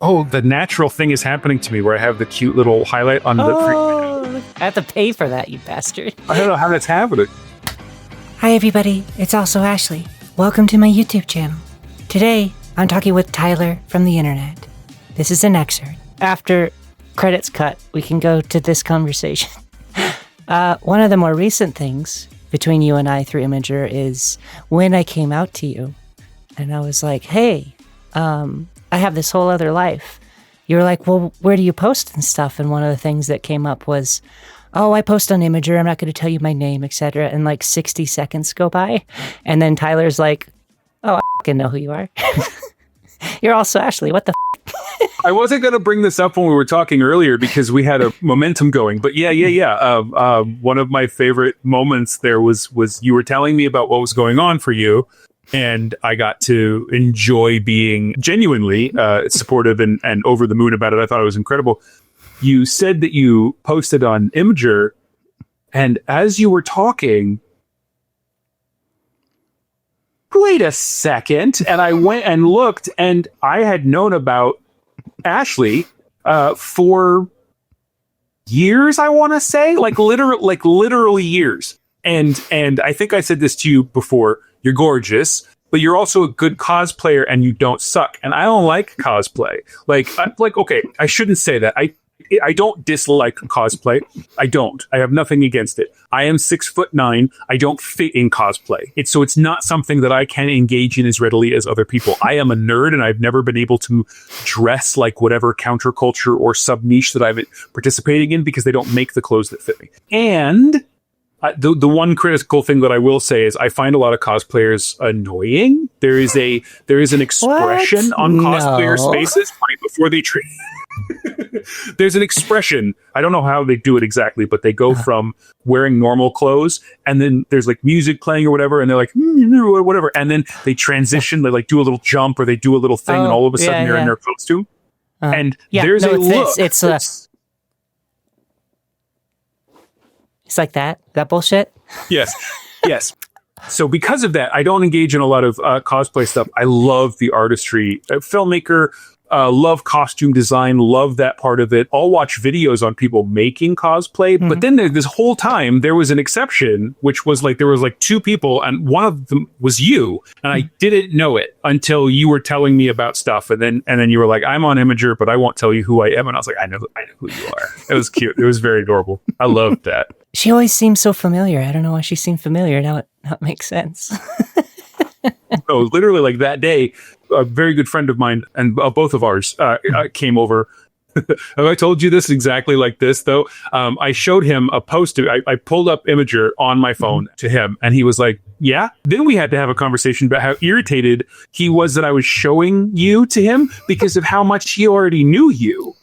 Oh, the natural thing is happening to me where I have the cute little highlight on the... I have to pay for that, you bastard. I don't know how that's happening. Hi everybody, it's AlsoAshley. Welcome to my YouTube channel. Today, I'm talking with Tyler from the internet. This is an excerpt. After credits cut, we can go to this conversation. One of the more recent things between you and I through Imgur is when I came out to you and I was like, hey, I have this whole other life. You were like, well, where do you post and stuff? And one of the things that came up was, oh, I post on Imgur. I'm not going to tell you my name, etc. And like 60 seconds go by. And then Tyler's like, oh, I fucking know who you are. You're AlsoAshley. What the I wasn't going to bring this up when we were talking earlier because we had a momentum going. But yeah. One of my favorite moments there was you were telling me about what was going on for you. And I got to enjoy being genuinely supportive and over the moon about it. I thought it was incredible. You said that you posted on Imgur, and as you were talking, wait a second, and I went and looked, and I had known about Ashley for years, I want to say, like literally years. And I think I said this to you before. You're gorgeous, but you're also a good cosplayer and you don't suck. And I don't like cosplay. Okay, I shouldn't say that. I don't dislike cosplay. I don't. I have nothing against it. I am 6'9". I don't fit in cosplay. It's not something that I can engage in as readily as other people. I am a nerd and I've never been able to dress like whatever counterculture or sub niche that I've been participating in because they don't make the clothes that fit me. And the one critical thing that I will say is I find a lot of cosplayers annoying. There is an expression on cosplayers' faces right before they there's an expression. I don't know how they do it exactly, but they go from wearing normal clothes and then there's like music playing or whatever, and they're like whatever, and then they transition. They like do a little jump or they do a little thing, and all of a sudden they're in their costume. And there's a look. It's like that bullshit. Yes. So because of that, I don't engage in a lot of cosplay stuff. I love the artistry. Filmmaker, love costume design, love that part of it. I'll watch videos on people making cosplay, but then this whole time there was an exception, which was like there was like two people, and one of them was you, and I didn't know it until you were telling me about stuff, and then you were like, I'm on Imgur, but I won't tell you who I am, and I was like, I know who you are. It was cute. It was very adorable. I loved that. She always seems so familiar. I don't know why she seemed familiar. Now it makes sense. No, literally like that day, a very good friend of mine and both of ours came over. Have I told you this exactly like this, though? I showed him a post. I pulled up Imgur on my phone to him, and he was like, yeah. Then we had to have a conversation about how irritated he was that I was showing you to him because of how much he already knew you.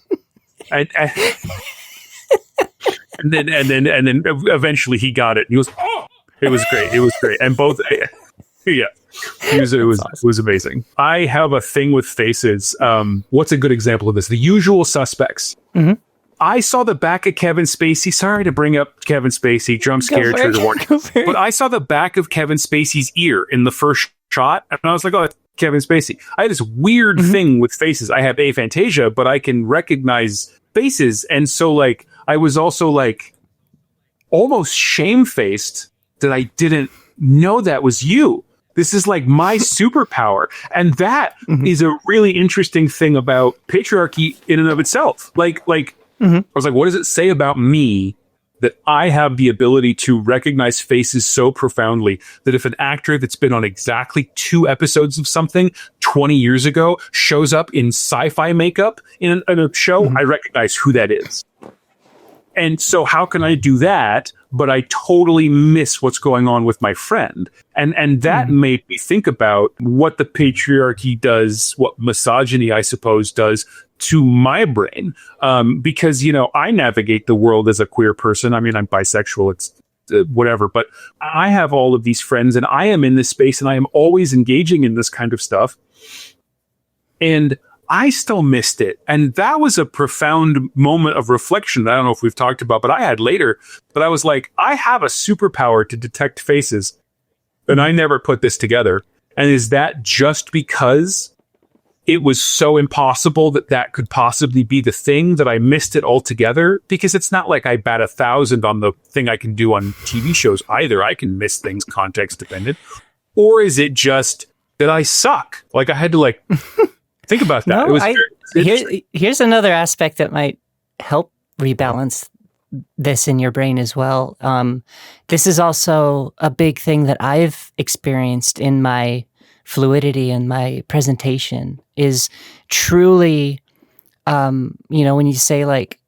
And then eventually he got it. He was, oh, it was great. And both, yeah. It was amazing. I have a thing with faces. What's a good example of this? The Usual Suspects. Mm-hmm. I saw the back of Kevin Spacey. Sorry to bring up Kevin Spacey. Jump scare, trigger warning. But I saw the back of Kevin Spacey's ear in the first shot, and I was like, oh, that's Kevin Spacey. I had this weird thing with faces. I have aphantasia, but I can recognize faces. And so, like, I was also, like, almost shamefaced that I didn't know that was you. This is like my superpower. And that is a really interesting thing about patriarchy in and of itself. I was like, what does it say about me that I have the ability to recognize faces so profoundly that if an actor that's been on exactly 2 episodes of something 20 years ago shows up in sci-fi makeup in a show, I recognize who that is. And so how can I do that, but I totally miss what's going on with my friend? And that made me think about what the patriarchy does, what misogyny, I suppose, does to my brain. Because, I navigate the world as a queer person. I mean, I'm bisexual. It's whatever. But I have all of these friends, and I am in this space, and I am always engaging in this kind of stuff. And I still missed it. And that was a profound moment of reflection that I don't know if we've talked about, but I had later. But I was like, I have a superpower to detect faces, and I never put this together. And is that just because it was so impossible that could possibly be the thing that I missed it altogether, because it's not like I bat 1,000 on the thing I can do on TV shows either. I can miss things context dependent. Or is it just that I suck? Like, I had to like think about that. Here's another aspect that might help rebalance this in your brain as well. This is also a big thing that I've experienced in my fluidity and my presentation, is truly, when you say like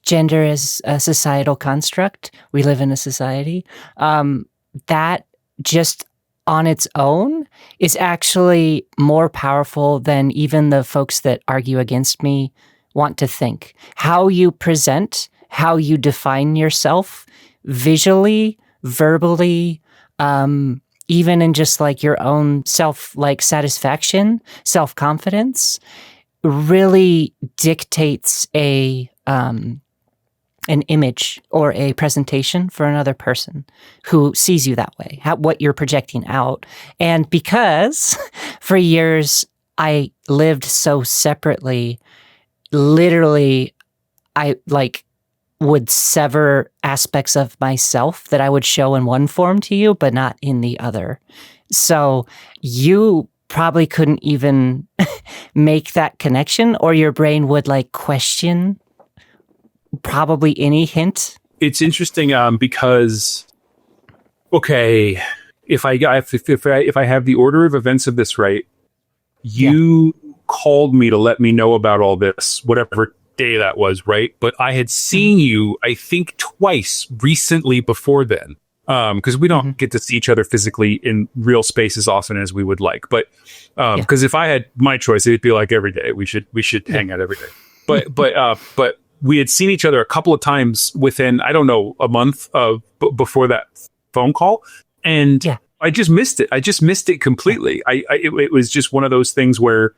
gender is a societal construct, we live in a society, that just on its own is actually more powerful than even the folks that argue against me want to think. How you present, how you define yourself visually, verbally, even in just like your own self, like satisfaction, self-confidence, really dictates an image or a presentation for another person who sees you that way, what you're projecting out. And because for years I lived so separately, literally, I like would sever aspects of myself that I would show in one form to you, but not in the other. So you probably couldn't even make that connection, or your brain would like question probably any hint. It's interesting because, okay, if I have the order of events of this right, you called me to let me know about all this, whatever day that was, right? But I had seen you, I think, twice recently before then, because we don't get to see each other physically in real space as often as we would like. But because if I had my choice, it'd be like every day. We should hang out every day. But we had seen each other a couple of times within, I don't know, a month of before that phone call, and I just missed it. I just missed it completely. It was just one of those things where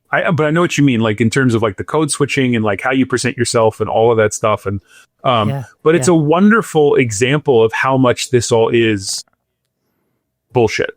but I know what you mean, like in terms of like the code switching and like how you present yourself and all of that stuff. And, but it's a wonderful example of how much this all is bullshit.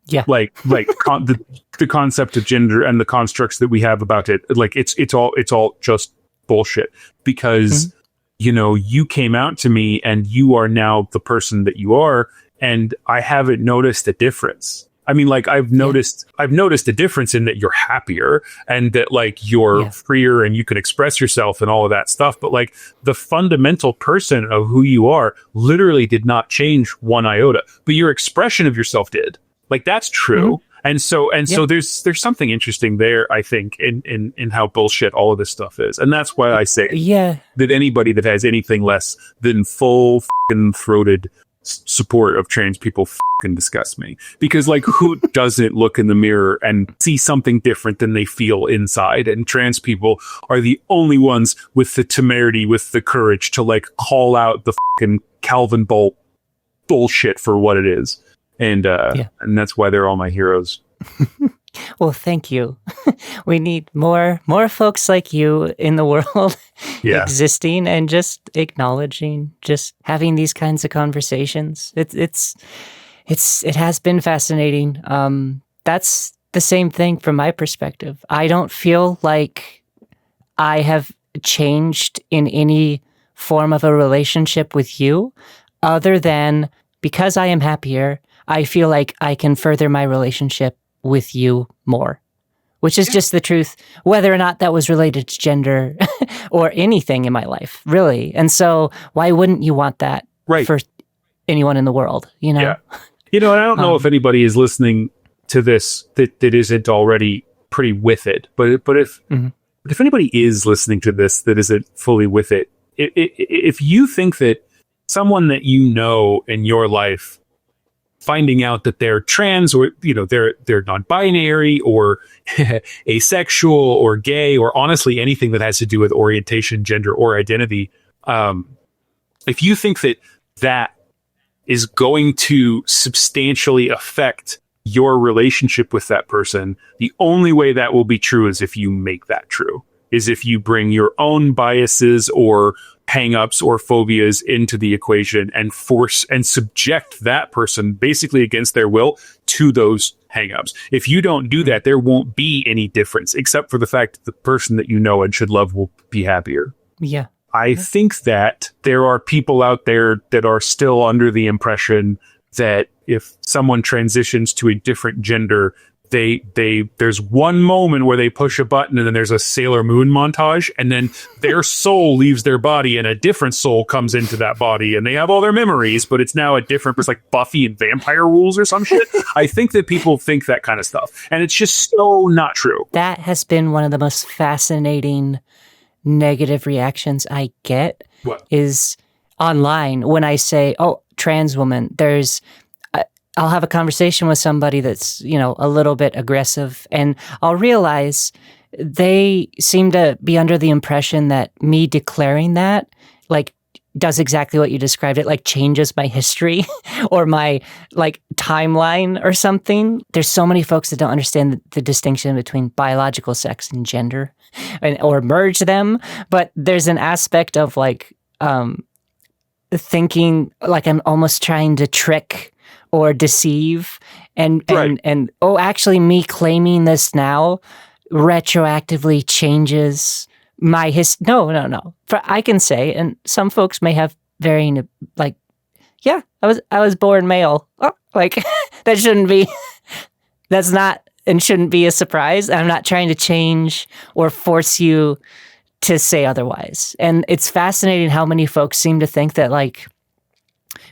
Yeah. Like the concept of gender and the constructs that we have about it. Like it's all just bullshit, because, you came out to me and you are now the person that you are. And I haven't noticed a difference. I mean, like I've noticed a difference in that you're happier and that like you're freer and you can express yourself and all of that stuff. But like the fundamental person of who you are literally did not change one iota, but your expression of yourself did. Like that's true. And so there's something interesting there, I think, in how bullshit all of this stuff is. And that's why I say that anybody that has anything less than full fucking throated support of trans people fucking disgusts me, because like who doesn't look in the mirror and see something different than they feel inside? And trans people are the only ones with the temerity, with the courage to like call out the fucking Calvin Bolt bullshit for what it is. And that's why they're all my heroes. Well, thank you. We need more folks like you in the world existing and just acknowledging, just having these kinds of conversations. It has been fascinating. That's the same thing from my perspective. I don't feel like I have changed in any form of a relationship with you, other than because I am happier, I feel like I can further my relationship with you more, which is just the truth, whether or not that was related to gender or anything in my life, really. And so why wouldn't you want that for anyone in the world, Yeah. And I don't know if anybody is listening to this that isn't already pretty with it, but if anybody is listening to this that isn't fully with it, if you think that someone that you know in your life finding out that they're trans, or they're non-binary or asexual or gay, or honestly anything that has to do with orientation, gender, or identity, if you think that is going to substantially affect your relationship with that person, the only way that will be true is if you make that true. is if you bring your own biases or hang-ups or phobias into the equation and force and subject that person basically against their will to those hang-ups. If you don't do that, there won't be any difference, except for the fact that the person that you know and should love will be happier. Yeah. I think that there are people out there that are still under the impression that if someone transitions to a different gender, there's one moment where they push a button and then there's a Sailor Moon montage, and then their soul leaves their body and a different soul comes into that body and they have all their memories, but it's now a different person, like Buffy and vampire rules or some shit. I think that people think that kind of stuff, and it's just so not true. That has been one of the most fascinating negative reactions I get. What? Is online when I say, oh, trans woman, I'll have a conversation with somebody that's, a little bit aggressive, and I'll realize they seem to be under the impression that me declaring that, like, does exactly what you described. It, like, changes my history or my, like, timeline or something. There's so many folks that don't understand the distinction between biological sex and gender or merge them. But there's an aspect of, like, thinking like I'm almost trying to trick or deceive, and actually me claiming this now retroactively changes my No. I can say, and some folks may have varying, like, yeah, I was born male. Oh, like that's not and shouldn't be a surprise. I'm not trying to change or force you to say otherwise. And it's fascinating how many folks seem to think that, like,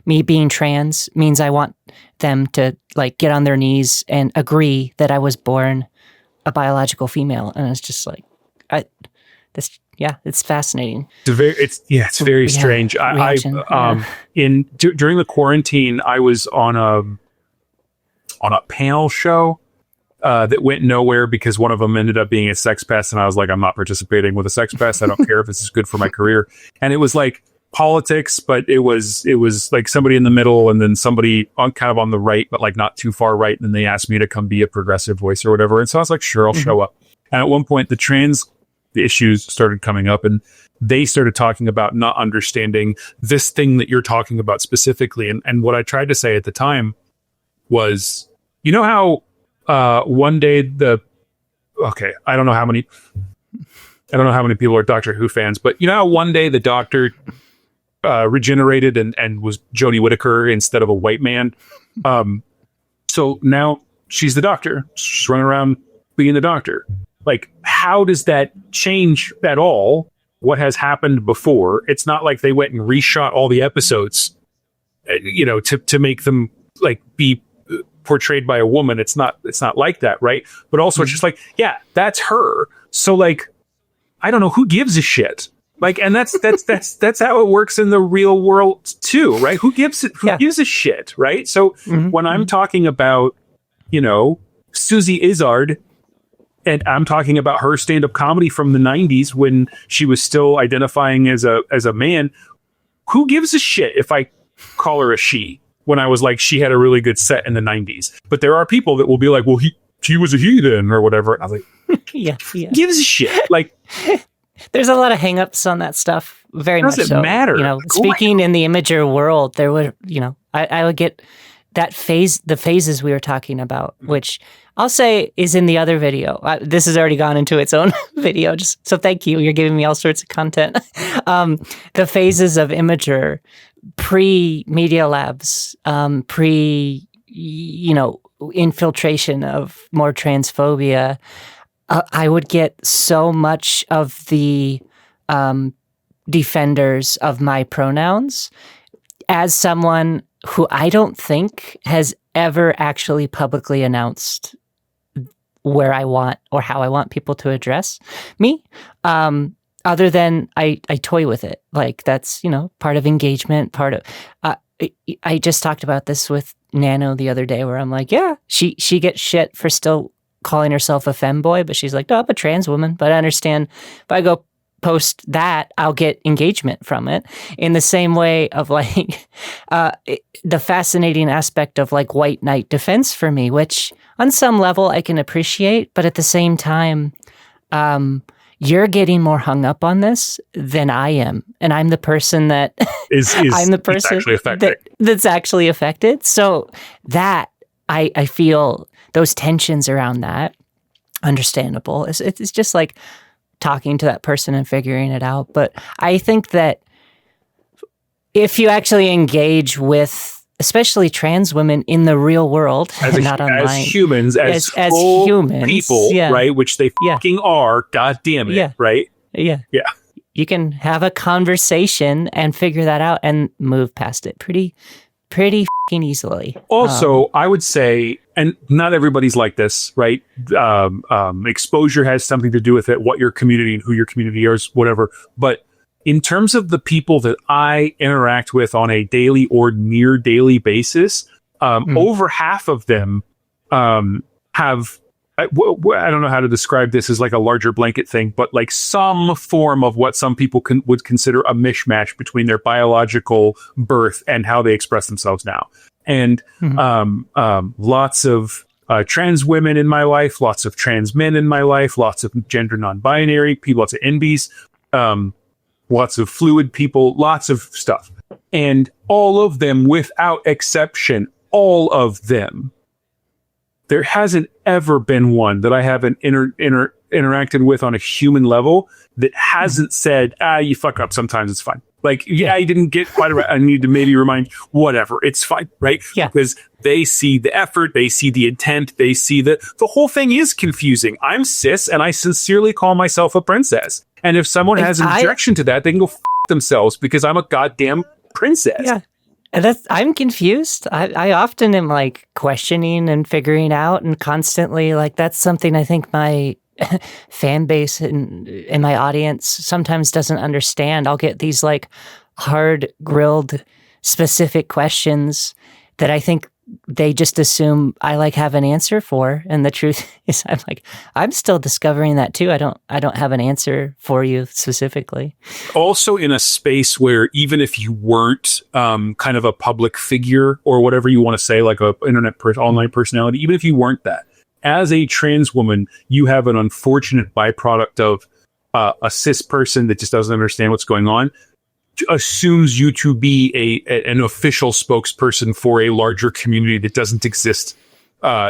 me being trans means I want them to, like, get on their knees and agree that I was born a biological female. And it's just like, it's fascinating. It's very strange. During the quarantine, I was on a panel show that went nowhere because one of them ended up being a sex pest, and I was like, I'm not participating with a sex pest. I don't care if this is good for my career. And it was like politics, but it was like somebody in the middle and then somebody kind of on the right, but like not too far right. And then they asked me to come be a progressive voice or whatever. And so I was like, sure, I'll show up. And at one point, the trans issues started coming up, and they started talking about not understanding this thing that you're talking about specifically. And what I tried to say at the time was, you know how one day I don't know how many people are Doctor Who fans, but you know how one day the Doctor regenerated and was Jodie Whittaker instead of a white man. So now she's the Doctor. She's running around being the Doctor. Like, how does that change at all what has happened before? It's not like they went and reshot all the episodes, to make them like be portrayed by a woman. It's not like that, right? But also it's just like, yeah, that's her. So, like, I don't know, who gives a shit? Like, and that's how it works in the real world too, right? Who gives a shit, right? So when I'm talking about, Susie Izzard, and I'm talking about her stand-up comedy from the 90s when she was still identifying as a man, who gives a shit if I call her a she when I was like, she had a really good set in the 90s? But there are people that will be like, well, she was a he then, or whatever. And I was like, yeah. Gives a shit. Like, there's a lot of hangups on that stuff. Very much so. Doesn't matter. Speaking in the Imgur world, there would, I would get that the phases we were talking about, which I'll say is in the other video. This has already gone into its own video. So thank you. You're giving me all sorts of content. The phases of Imgur, pre-Media Labs, infiltration of more transphobia. I would get so much of the defenders of my pronouns as someone who I don't think has ever actually publicly announced where I want or how I want people to address me. Other than I toy with it. Like, that's, part of engagement, part of, I just talked about this with Nano the other day where I'm like, yeah, she gets shit for still calling herself a femboy, but she's like, no, I'm a trans woman. But I understand if I go post that, I'll get engagement from it. In the same way of like the fascinating aspect of like white knight defense for me, which on some level I can appreciate, but at the same time, you're getting more hung up on this than I am. And I'm the person that I'm the person that's actually affected. So that I feel those tensions around that, understandable. It's just like talking to that person and figuring it out. But I think that if you actually engage with especially trans women in the real world, not online. As humans, as humans, people, right? Which they fucking are, god damn it, right? Yeah. You can have a conversation and figure that out and move past it pretty fucking easily. Also, I would say, and not everybody's like this, right? Exposure has something to do with it, what your community and who your community is, whatever. But in terms of the people that I interact with on a daily or near daily basis, over half of them have, I don't know how to describe this as like a larger blanket thing, but like some form of what some people would consider a mishmash between their biological birth and how they express themselves now. And lots of trans women in my life, lots of trans men in my life, lots of gender non-binary people, lots of NBs, lots of fluid people, lots of stuff. And all of them, without exception, all of them, there hasn't ever been one that I haven't interacted with on a human level that hasn't said, you fuck up sometimes, it's fine. Like, I didn't get quite right. I need to maybe remind, whatever, it's fine, right? Yeah. Because they see the effort, they see the intent, they see the whole thing is confusing. I'm cis and I sincerely call myself a princess. And if someone has an objection to that, they can go themselves because I'm a goddamn princess. Yeah. And I'm confused. I often am like questioning and figuring out and constantly like that's something I think my fan base and my audience sometimes doesn't understand. I'll get these like hard grilled specific questions that I think they just assume I like have an answer for. And the truth is I'm still discovering that too. I don't have an answer for you specifically. Also in a space where even if you weren't kind of a public figure or whatever you want to say, like a online personality, even if you weren't that, as a trans woman, you have an unfortunate byproduct of a cis person that just doesn't understand what's going on, assumes you to be an official spokesperson for a larger community that doesn't exist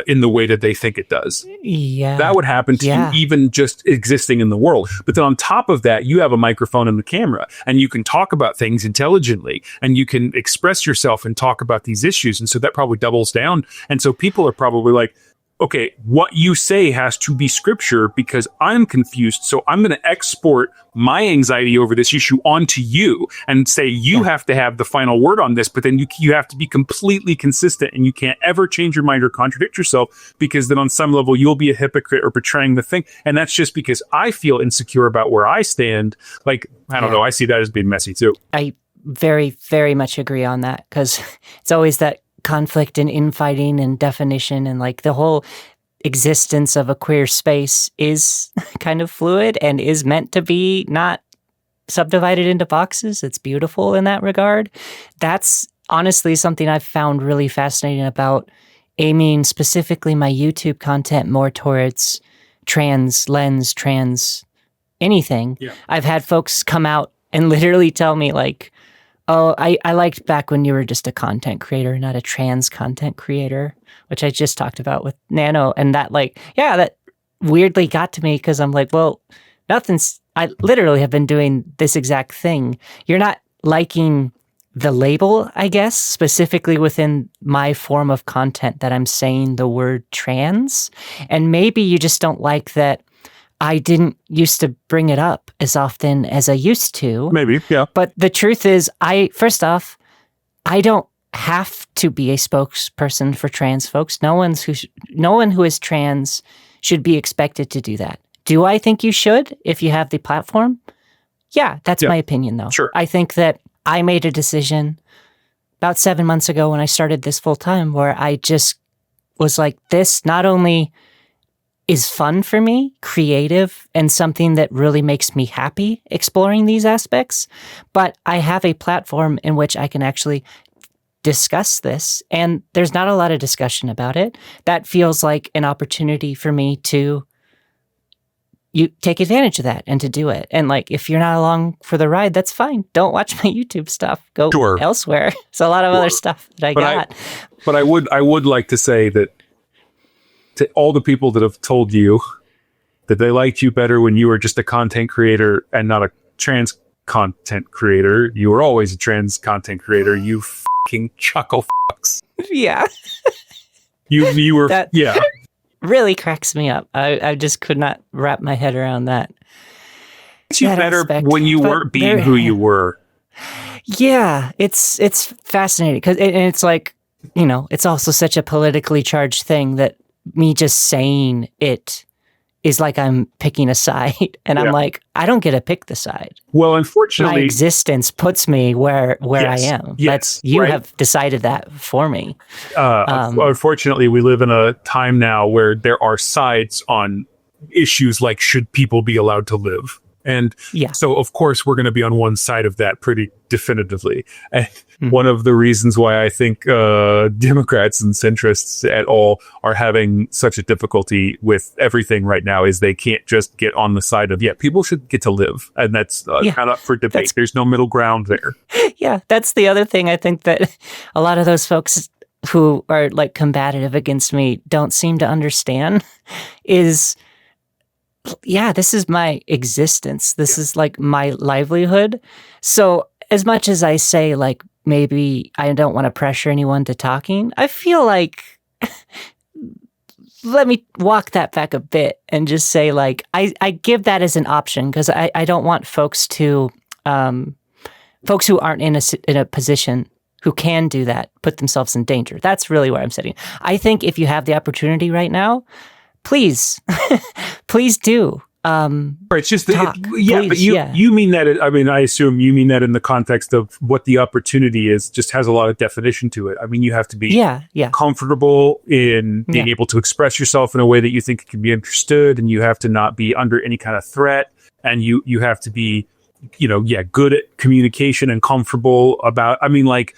in the way that they think it does. Yeah. That would happen to you even just existing in the world. But then on top of that, you have a microphone and a camera and you can talk about things intelligently and you can express yourself and talk about these issues. And so that probably doubles down. And so people are probably like, okay, what you say has to be scripture because I'm confused. So I'm going to export my anxiety over this issue onto you and say you have to have the final word on this. But then you have to be completely consistent and you can't ever change your mind or contradict yourself because then on some level you'll be a hypocrite or betraying the thing. And that's just because I feel insecure about where I stand. Like, I don't know. I see that as being messy too. I very, very much agree on that because it's always that conflict and infighting and definition and like the whole existence of a queer space is kind of fluid and is meant to be not subdivided into boxes. It's beautiful in that regard. That's honestly something I've found really fascinating about aiming specifically my YouTube content more towards trans lens, trans anything. Yeah. I've had folks come out and literally tell me like, oh, I liked back when you were just a content creator, not a trans content creator, which I just talked about with Nano. And that that weirdly got to me because I'm like, well, I literally have been doing this exact thing. You're not liking the label, I guess, specifically within my form of content that I'm saying the word trans. And maybe you just don't like that I didn't used to bring it up as often as I used to. Maybe, yeah. But the truth is, first off, I don't have to be a spokesperson for trans folks. No one who is trans should be expected to do that. Do I think you should if you have the platform? Yeah, that's my opinion, though. Sure. I think that I made a decision about 7 months ago when I started this full time where I just was like, this not only is fun for me, creative, and something that really makes me happy exploring these aspects. But I have a platform in which I can actually discuss this, and there's not a lot of discussion about it. That feels like an opportunity for me to, you take advantage of that and to do it. And like, if you're not along for the ride, that's fine. Don't watch my YouTube stuff. Go elsewhere. There's a lot of other stuff that I got. But I would like to say that to all the people that have told you that they liked you better when you were just a content creator and not a trans content creator. You were always a trans content creator. You fucking chuckle fucks. Yeah. You were, that yeah. Really cracks me up. I just could not wrap my head around that. You better when you weren't being who you were. Yeah, it's fascinating because it's like, you know, it's also such a politically charged thing that me just saying it is like I'm picking a side, and I'm like, I don't get to pick the side. Well, unfortunately, my existence puts me where I am. Yes, you have decided that for me. Unfortunately, we live in a time now where there are sides on issues like should people be allowed to live. And so, of course, we're going to be on one side of that pretty definitively. And one of the reasons why I think Democrats and centrists at all are having such a difficulty with everything right now is they can't just get on the side of, people should get to live. And that's kind of up for debate. There's no middle ground there. Yeah, that's the other thing I think that a lot of those folks who are like combative against me don't seem to understand is... Yeah, this is my existence. This is like my livelihood. So as much as I say, like, maybe I don't want to pressure anyone to talking, I feel like, let me walk that back a bit and just say, like, I give that as an option because I don't want folks to, folks who aren't in a position who can do that, put themselves in danger. That's really where I'm sitting. I think if you have the opportunity right now, please, please do. It's just, but you mean that, I mean, I assume you mean that in the context of what the opportunity is, just has a lot of definition to it. I mean, you have to be comfortable in being able to express yourself in a way that you think it can be understood, and you have to not be under any kind of threat, and you have to be, good at communication and comfortable about, I mean, like,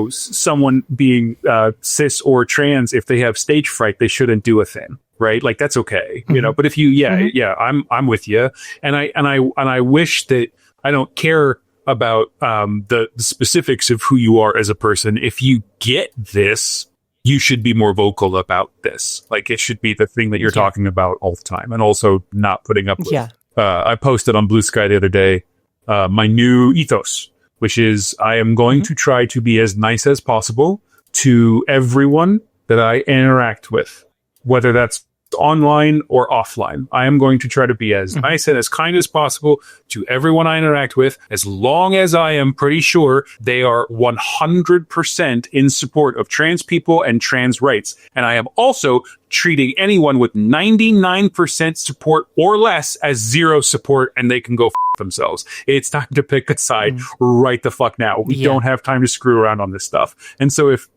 someone being cis or trans, if they have stage fright, they shouldn't do a thing. Right, like that's okay, But if you, I'm with you, and I wish that I don't care about the specifics of who you are as a person. If you get this, you should be more vocal about this. Like it should be the thing that you're talking about all the time, and also not putting up with. I posted on Blue Sky the other day my new ethos, which is I am going to try to be as nice as possible to everyone that I interact with, whether that's online or offline. I am going to try to be as nice and as kind as possible to everyone I interact with, as long as I am pretty sure they are 100% in support of trans people and trans rights. And I am also treating anyone with 99% support or less as zero support, and they can go themselves. It's time to pick a side right the fuck now. We don't have time to screw around on this stuff. And so if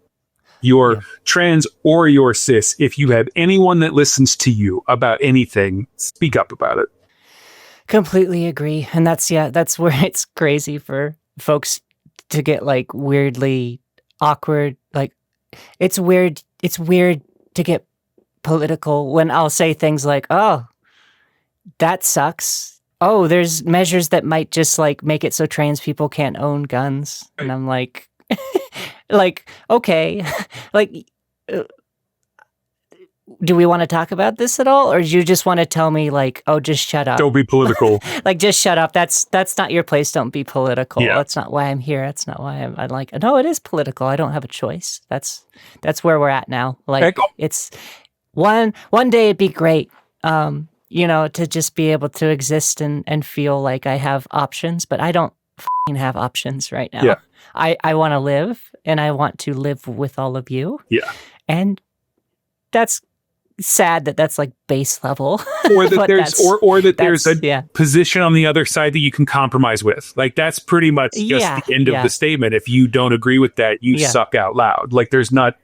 you're trans or you're cis, if you have anyone that listens to you about anything, speak up about it. Completely agree. And that's where it's crazy for folks to get like weirdly awkward. Like it's weird to get political when I'll say things like, oh, that sucks. Oh, there's measures that might just like make it so trans people can't own guns. And I'm like, like, okay, like, do we want to talk about this at all? Or do you just want to tell me like, oh, just shut up. Don't be political. Like, just shut up. That's not your place. Don't be political. Yeah. That's not why I'm here. That's not why I'm like, no, it is political. I don't have a choice. That's where we're at now. Like it's one day it'd be great. To just be able to exist and feel like I have options, but I don't have options right now. Yeah. I want to live, and I want to live with all of you. Yeah. And that's sad that that's like base level. Or that there's a position on the other side that you can compromise with. Like that's pretty much just the end of the statement. If you don't agree with that, you suck out loud. Like there's not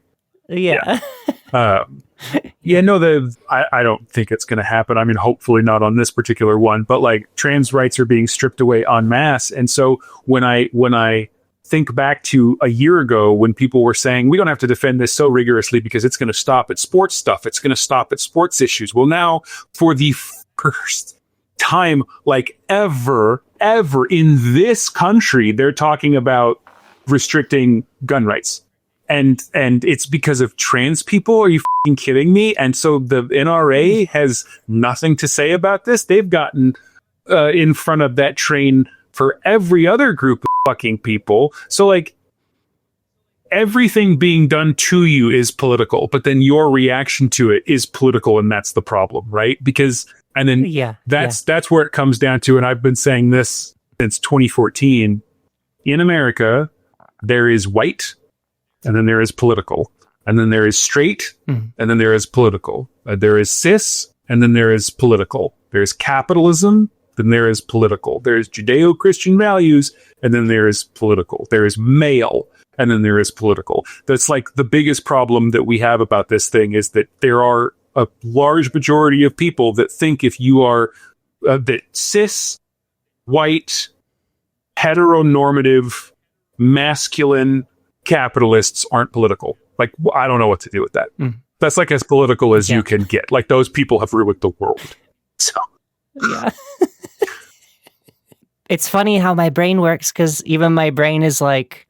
I don't think it's going to happen. I mean, hopefully not on this particular one, but like trans rights are being stripped away en masse. And so when I think back to a year ago when people were saying, we don't have to defend this so rigorously because it's going to stop at sports stuff. It's going to stop at sports issues. Well, now for the first time like ever in this country, they're talking about restricting gun rights. And it's because of trans people. Are you fucking kidding me? And so the NRA has nothing to say about this. They've gotten in front of that train for every other group of fucking people. So like everything being done to you is political, but then your reaction to it is political, and that's the problem, right? Because and then that's where it comes down to. And I've been saying this since 2014. In America, there is white, and then there is political, and then there is straight, and then there is political. There is cis, and then there is political. There's capitalism, then there is political. There's Judeo-Christian values, and then there is political. There is male, and then there is political. That's like the biggest problem that we have about this thing, is that there are a large majority of people that think if you are that cis, white, heteronormative, masculine capitalists aren't political. Like, I don't know what to do with that. That's like as political as you can get. Like, those people have ruined the world. So yeah. It's funny how my brain works, because even my brain is like,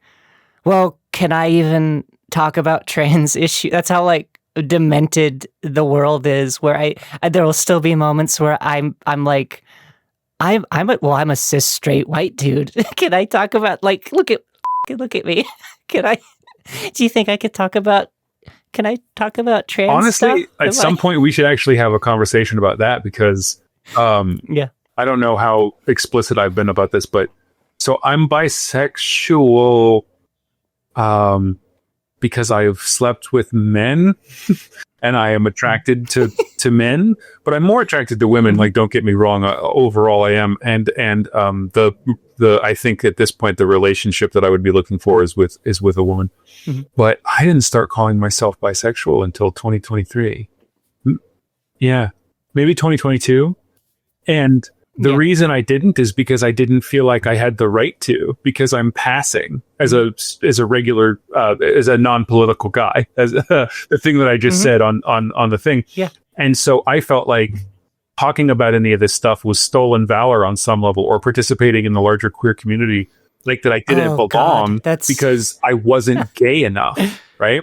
well, can I even talk about trans issue? That's how like demented the world is, where I there will still be moments where I'm like, I'm a cis straight white dude. Can I talk about, like, look at me. Can I talk about trans honestly stuff? At some point we should actually have a conversation about that, because I don't know how explicit I've been about this, but so I'm bisexual because I've slept with men and I am attracted to men, but I'm more attracted to women. Like, don't get me wrong. Overall, I am. And the I think at this point, the relationship that I would be looking for is with a woman. But I didn't start calling myself bisexual until 2023. Yeah, maybe 2022. And the reason I didn't is because I didn't feel like I had the right to, because I'm passing as a regular, as a non-political guy, as the thing that I just said on the thing. Yeah. And so I felt like talking about any of this stuff was stolen valor on some level, or participating in the larger queer community, like that I didn't belong because I wasn't gay enough. Right.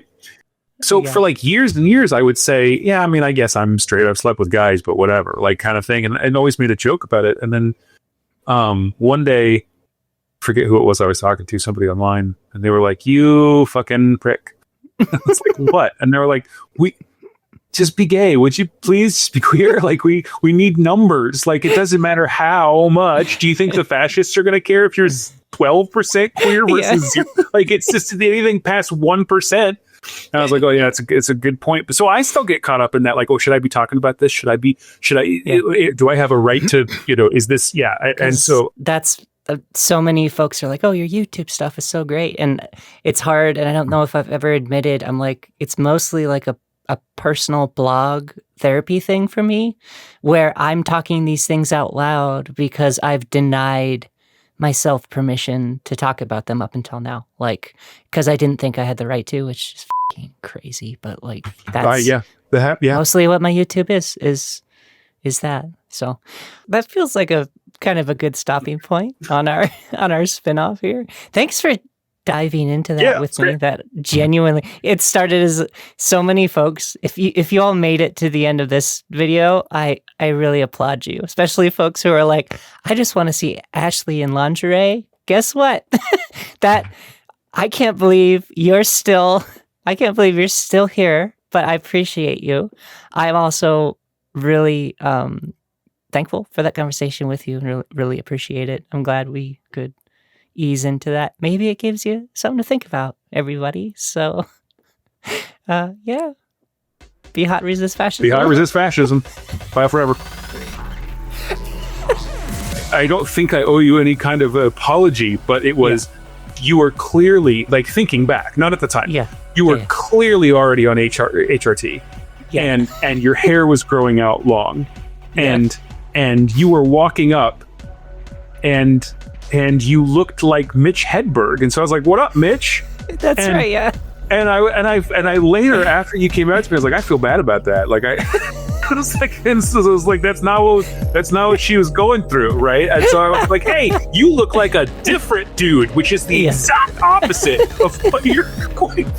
So for like years and years, I would say, yeah, I mean, I guess I'm straight. I've slept with guys, but whatever, like kind of thing. And always made a joke about it. And then one day, forget who it was I was talking to, somebody online, and they were like, you fucking prick. I was like, what? And they were like, just be gay. Would you please just be queer? Like, we need numbers. Like, it doesn't matter how much. Do you think the fascists are going to care if you're 12% queer versus like, it's just anything past 1%. And I was like, oh yeah, it's a good point. But so I still get caught up in that, like, oh, should I be talking about this? Should I do I have a right to, is this, and so that's so many folks are like, oh, your YouTube stuff is so great. And it's hard. And I don't know if I've ever admitted, I'm like, it's mostly like a personal blog therapy thing for me, where I'm talking these things out loud because I've denied myself permission to talk about them up until now. Like, because I didn't think I had the right to, which is fucking crazy. But like, that's mostly what my YouTube is that. So that feels like a kind of a good stopping point on our spinoff here. Thanks for diving into that with me. Great. That genuinely, it started as so many folks. If you all made it to the end of this video, I really applaud you, especially folks who are like, I just want to see Ashley in lingerie. Guess what? That I can't believe you're still here, but I appreciate you. I'm also really thankful for that conversation with you, and really appreciate it. I'm glad we could ease into that. Maybe it gives you something to think about, everybody. So, be hot, resist fascism. Be hot, resist fascism. Bye forever. I don't think I owe you any kind of apology, but it was, you were clearly, like, thinking back, not at the time. Yeah. You were clearly already on HRT. Yeah. And your hair was growing out long. And you were walking up, and you looked like Mitch Hedberg, and so I was like, "What up, Mitch?" That's right, yeah. And I later, after you came out to me, I was like, "I feel bad about that." Like and so I was like, that's not what she was going through, right? And so I was like, hey, you look like a different dude, which is the exact opposite of what you're going